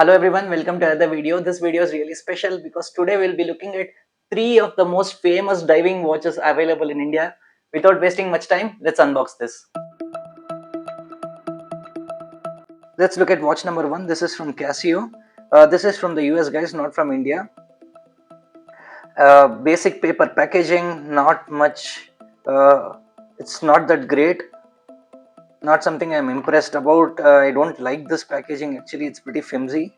Hello everyone, welcome to another video. This video is really special because today we'll be looking at 3 of the most famous diving watches available in India. Without wasting much time, let's unbox this. Let's look at watch number 1. This is from Casio. This is from the US guys, not from India. Basic paper packaging, not much. It's not that great. Not something I'm impressed about. I don't like this packaging, actually it's pretty flimsy.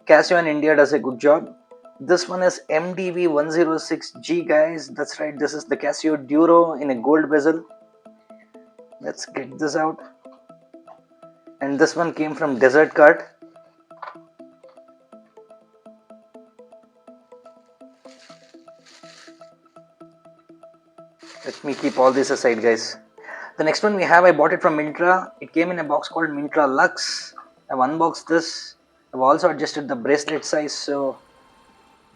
Casio in India does a good job. This one is MDV106G guys, that's right, this is the Casio Duro in a gold bezel. Let's get this out. And this one came from DesertCart. Let me keep all this aside guys. The next one we have, I bought it from Myntra. It came in a box called Myntra Lux. I've unboxed this. I've also adjusted the bracelet size. So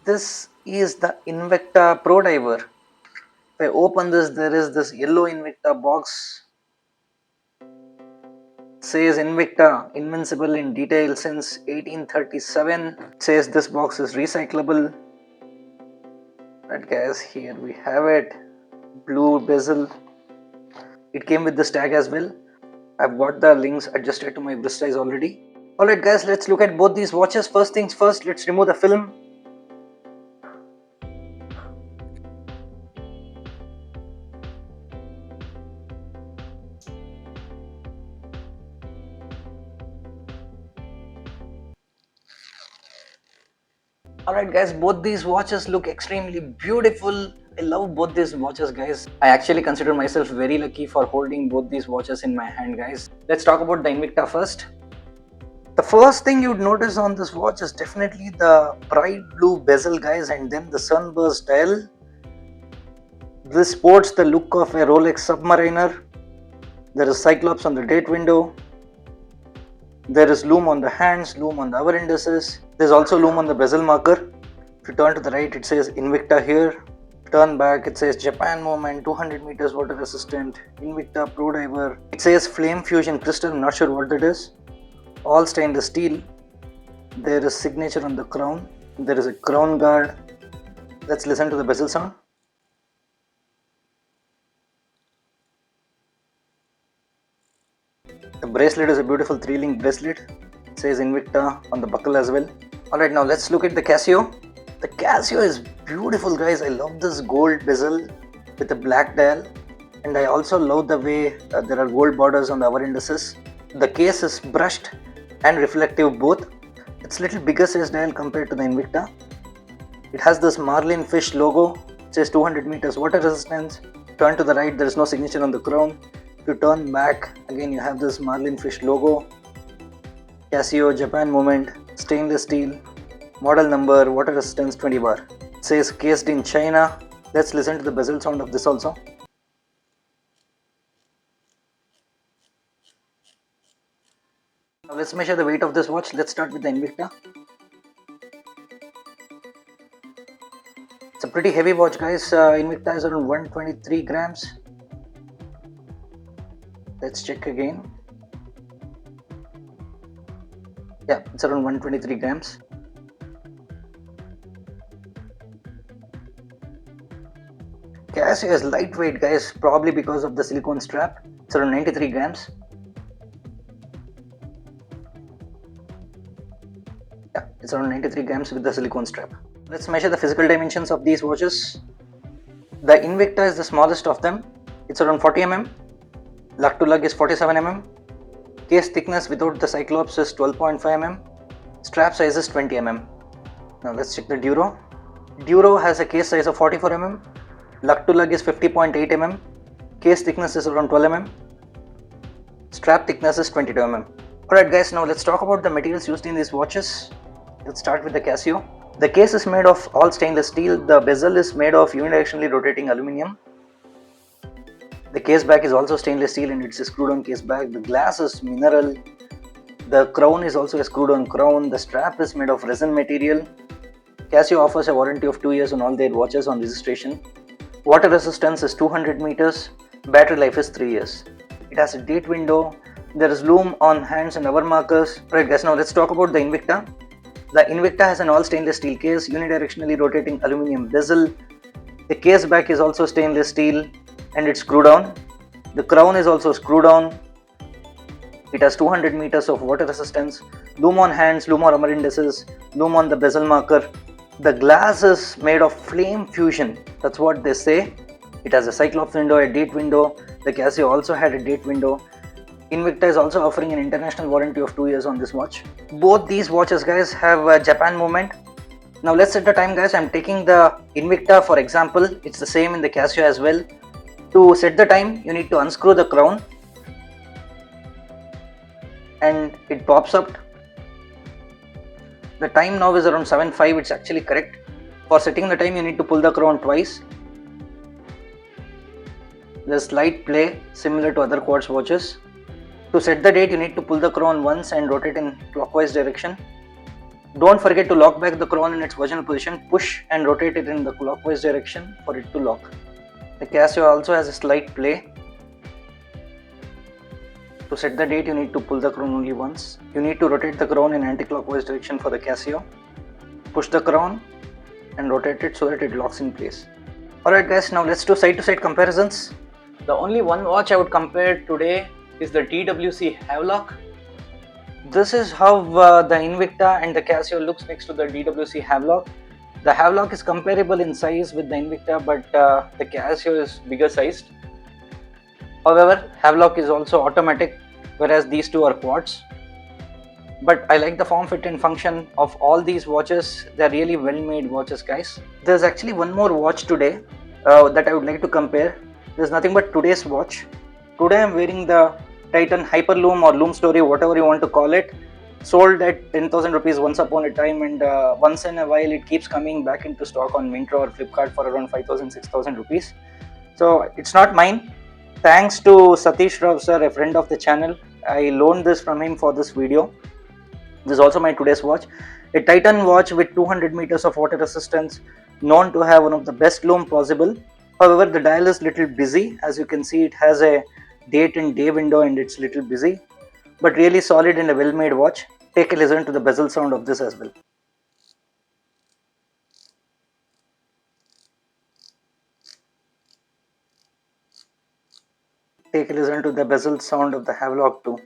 this is the Invicta Pro Diver. If I open this, there is this yellow Invicta box. It says Invicta, invincible in detail since 1837. It says this box is recyclable. Right guys, here we have it. Blue bezel. It came with this tag as well. I've got the links adjusted to my wrist size already. Alright guys, let's look at both these watches. First things first, let's remove the film. Alright guys, both these watches look extremely beautiful. I love both these watches guys. I actually consider myself very lucky for holding both these watches in my hand guys. Let's talk about the Invicta first. The first thing you'd notice on this watch is definitely the bright blue bezel guys, and then the sunburst dial. This sports the look of a Rolex Submariner. There is Cyclops on the date window. There is Lume on the hands, Lume on the hour indices. There's also Lume on the bezel marker. If you turn to the right, it says Invicta here. Turn back, it says Japan Movement, 200 meters water resistant, Invicta Pro Diver. It says Flame Fusion Crystal, I'm not sure what that is. All stainless steel. There is signature on the crown. There is a crown guard. Let's listen to the bezel sound. The bracelet is a beautiful 3-link bracelet. It says Invicta on the buckle as well. Alright, now let's look at the Casio. The Casio is beautiful guys. I love this gold bezel with a black dial, and I also love the way there are gold borders on the hour indices. The case is brushed and reflective both. It's little bigger size dial compared to the Invicta. It has this Marlin fish logo. It says 200 meters water resistance. Turn to the right, there is no signature on the crown. If you turn back, again you have this Marlin fish logo. Casio Japan Movement, stainless steel. Model number, water resistance 20 bar. It says cased in China. Let's listen to the bezel sound of this also. Now let's measure the weight of this watch. Let's start with the Invicta. It's a pretty heavy watch guys. Invicta is around 123 grams. Let's check again. Yeah, it's around 123 grams. Casio is lightweight guys, probably because of the silicone strap. It's around 93 grams. Yeah, it's around 93 grams with the silicone strap. Let's measure the physical dimensions of these watches. The Invicta is the smallest of them. It's around 40 mm. Lug to lug is 47 mm. Case thickness without the Cyclops is 12.5 mm. Strap size is 20 mm. Now let's check the Duro. Duro has a case size of 44 mm. Lug to lug is 50.8 mm. Case thickness is around 12 mm. Strap thickness is 22 mm. Alright guys, now let's talk about the materials used in these watches. Let's start with the Casio. The case is made of all stainless steel. The bezel is made of unidirectionally rotating aluminium. The case back is also stainless steel and it's a screwed on case back. The glass is mineral. The crown is also a screwed on crown. The strap is made of resin material. Casio offers a warranty of 2 years on all their watches on registration. Water resistance is 200 meters. Battery life is 3 years. It has a date window. There is Lume on hands and hour markers. Right guys, now let's talk about the Invicta. The Invicta has an all stainless steel case, unidirectionally rotating aluminum bezel. The case back is also stainless steel and it's screw down. The crown is also screw down. It has 200 meters of water resistance, Lume on hands, Lume on rubber indices, Lume on the bezel marker. The glass is made of flame fusion, that's what they say. It has a cyclops window, a date window. The Casio also had a date window. Invicta is also offering an international warranty of 2 years on this watch. Both these watches, guys, have a Japan movement. Now let's set the time, guys. I'm taking the Invicta for example. It's the same in the Casio as well. To set the time, you need to unscrew the crown and it pops up. The time now is around 7:05. It's actually correct. For setting the time, you need to pull the crown twice. There's slight play similar to other quartz watches. To set the date, you need to pull the crown once and rotate in clockwise direction. Don't forget to lock back the crown in its original position. Push and rotate it in the clockwise direction for it to lock. The Casio also has a slight play. To set the date, you need to pull the crown only once. You need to rotate the crown in anti-clockwise direction for the Casio. Push the crown and rotate it so that it locks in place. Alright guys, now let's do side-to-side comparisons. The only one watch I would compare today is the DWC Havelock. This is how the Invicta and the Casio looks next to the DWC Havelock. The Havelock is comparable in size with the Invicta, but the Casio is bigger sized. However, Havelock is also automatic, whereas these two are quartz. But I like the form, fit and function of all these watches. They're really well made watches, guys. There's actually one more watch today that I would like to compare. There's nothing but today's watch. Today I'm wearing the Titan Hyper Lume or Lum Story, whatever you want to call it. Sold at 10,000 rupees once upon a time, and once in a while it keeps coming back into stock on Myntra or Flipkart for around 5,000, 6,000 rupees. So it's not mine. Thanks to Satish Rao sir, a friend of the channel. I loaned this from him for this video. This is also my today's watch. A Titan watch with 200 meters of water resistance, known to have one of the best lume possible. However, the dial is little busy. As you can see, it has a date and day window and it's little busy. But really solid and a well made watch. Take a listen to the bezel sound of this as well. Take a listen to the bezel sound of the Havelock too.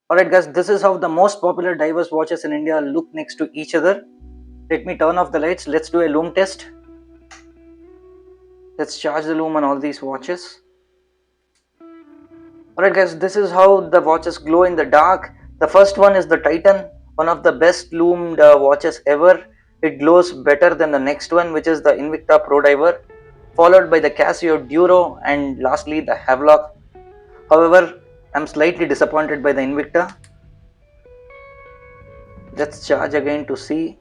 Alright guys, this is how the most popular divers watches in India look next to each other. Let me turn off the lights. Let's do a lume test. Let's charge the lume on all these watches. Alright guys, this is how the watches glow in the dark. The first one is the Titan, one of the best lumed watches ever. It glows better than the next one, which is the Invicta Pro Diver, followed by the Casio Duro, and lastly the Havelock. However, I'm slightly disappointed by the Invicta. Let's charge again to see.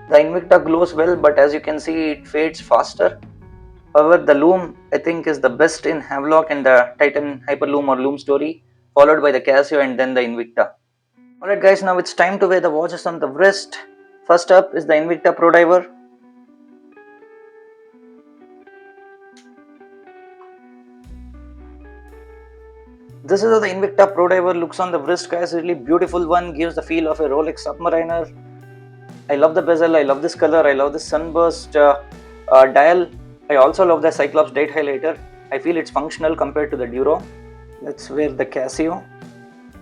The Invicta glows well, but as you can see, it fades faster. However, the Lume I think is the best in Havelock and the Titan Hyper Lume or Lum Story, followed by the Casio and then the Invicta. Alright guys, now it's time to wear the watches on the wrist. First up is the Invicta Pro Diver. This is how the Invicta Pro Diver looks on the wrist, guys. Really beautiful one, gives the feel of a Rolex Submariner. I love the bezel, I love this color, I love the sunburst dial. I also love the Cyclops date highlighter. I feel it's functional compared to the Duro. Let's wear the Casio.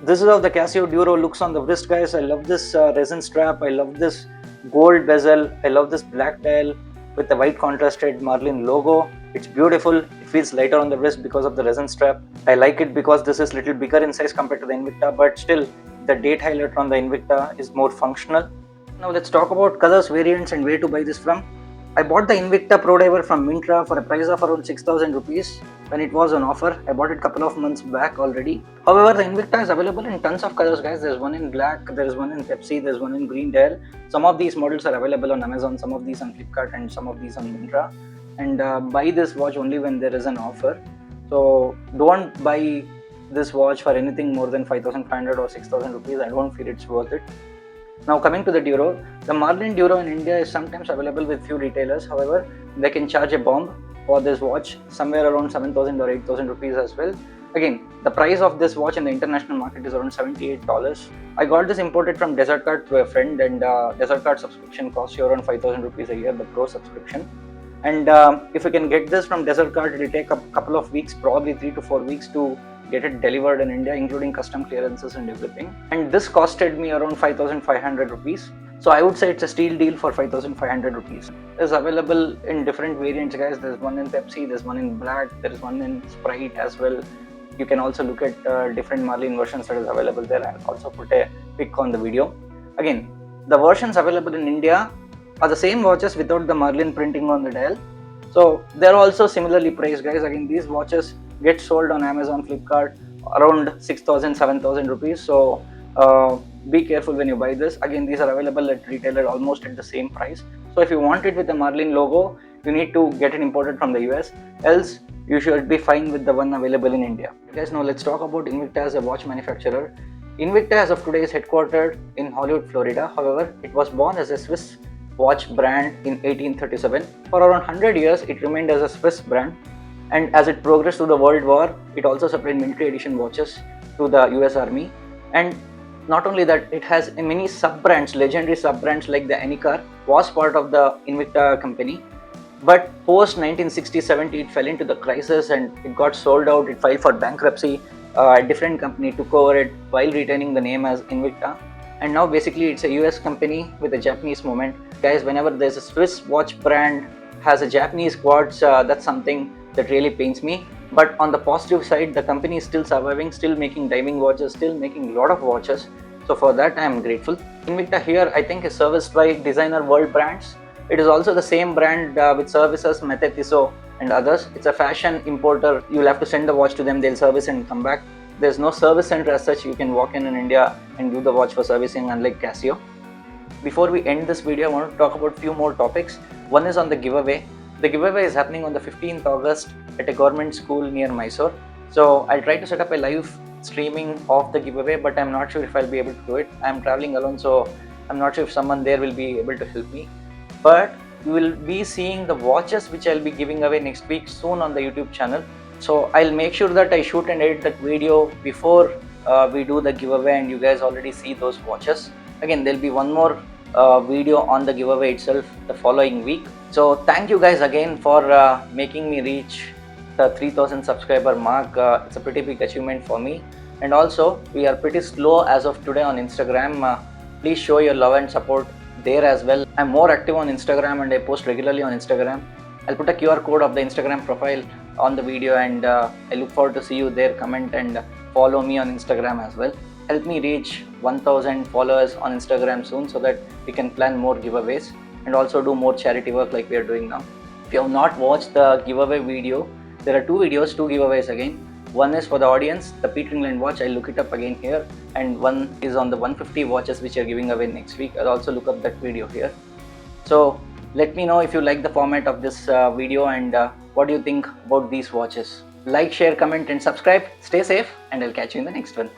This is how the Casio Duro looks on the wrist, guys. I love this resin strap, I love this gold bezel, I love this black dial with the white contrasted Marlin logo. It's beautiful. It feels lighter on the wrist because of the resin strap. I like it because this is little bigger in size compared to the Invicta, but still the date highlighter on the Invicta is more functional. Now let's talk about colors, variants and where to buy this from. I bought the Invicta Pro Diver from Myntra for a price of around 6,000 rupees when it was on offer. I bought it a couple of months back already. However, the Invicta is available in tons of colors, guys. There's one in black, there's one in Pepsi, there's one in green dial. Some of these models are available on Amazon, some of these on Flipkart and some of these on Myntra. And buy this watch only when there is an offer. So don't buy this watch for anything more than 5,500 or 6,000 rupees. I don't feel it's worth it. Now coming to the Duro, the Marlin Duro in India is sometimes available with few retailers. However, they can charge a bomb for this watch, somewhere around 7,000 or 8,000 rupees as well. Again, the price of this watch in the international market is around $78. I got this imported from DesertCart through a friend, and DesertCart subscription costs you around 5,000 rupees a year, the Pro subscription. And if you can get this from DesertCart, it will take a couple of weeks, probably 3 to 4 weeks to get it delivered in India, including custom clearances and everything. And this costed me around 5,500 rupees. So I would say it's a steal deal for 5,500 rupees. It's available in different variants, guys. There's one in Pepsi, there's one in black, there's one in Sprite as well. You can also look at different Marlin versions that is available there. I'll also put a pic on the video. Again, the versions available in India are the same watches without the Marlin printing on the dial. So they're also similarly priced, guys. Again, these watches get sold on Amazon, Flipkart around 6,000, 7,000 rupees. So be careful when you buy this. Again, these are available at retailer almost at the same price. So if you want it with the Marlin logo, you need to get it imported from the US. Else, you should be fine with the one available in India. Guys, now let's talk about Invicta as a watch manufacturer. Invicta as of today is headquartered in Hollywood, Florida. However, it was born as a Swiss watch brand in 1837. For around 100 years, it remained as a Swiss brand. And as it progressed through the World War, it also supplied military edition watches to the US Army. And not only that, it has many sub-brands, legendary sub-brands like the Anicar was part of the Invicta company. But post 1960-70, it fell into the crisis and it got sold out. It filed for bankruptcy. A different company took over it while retaining the name as Invicta. And now basically it's a US company with a Japanese movement. Guys, whenever there's a Swiss watch brand has a Japanese quartz, that's something that really pains me. But on the positive side, the company is still surviving, still making diving watches, still making a lot of watches. So for that, I am grateful. Invicta here, I think, is serviced by Designer World Brands. It is also the same brand with services Mete Tissot and others. It's a fashion importer. You'll have to send the watch to them, they'll service and come back. There's no service center as such. You can walk in India and do the watch for servicing, unlike Casio. Before we end this video, I want to talk about a few more topics. One is on the giveaway. The giveaway is happening on the 15th August at a government school near Mysore. So I'll try to set up a live streaming of the giveaway, but I'm not sure if I'll be able to do it. I'm traveling alone, so I'm not sure if someone there will be able to help me. But you will be seeing the watches which I'll be giving away next week soon on the YouTube channel. So I'll make sure that I shoot and edit that video before we do the giveaway and you guys already see those watches. Again, there'll be one more video on the giveaway itself the following week. So thank you guys again for making me reach the 3,000 subscriber mark. It's a pretty big achievement for me. And also, we are pretty slow as of today on Instagram. Please show your love and support there as well. I'm more active on Instagram and I post regularly on Instagram. I'll put a QR code of the Instagram profile on the video, and I look forward to see you there. Comment and follow me on Instagram as well. Help me reach 1,000 followers on Instagram soon so that we can plan more giveaways and also do more charity work like we are doing now. If you have not watched the giveaway video, there are two giveaways again. One is for the audience, the Peter England watch. I'll look it up again here, and one is on the 150 watches which are giving away next week. I'll also look up that video here. So let me know if you like the format of this video and what do you think about these watches. Like, share, comment and subscribe. Stay safe, and I'll catch you in the next one.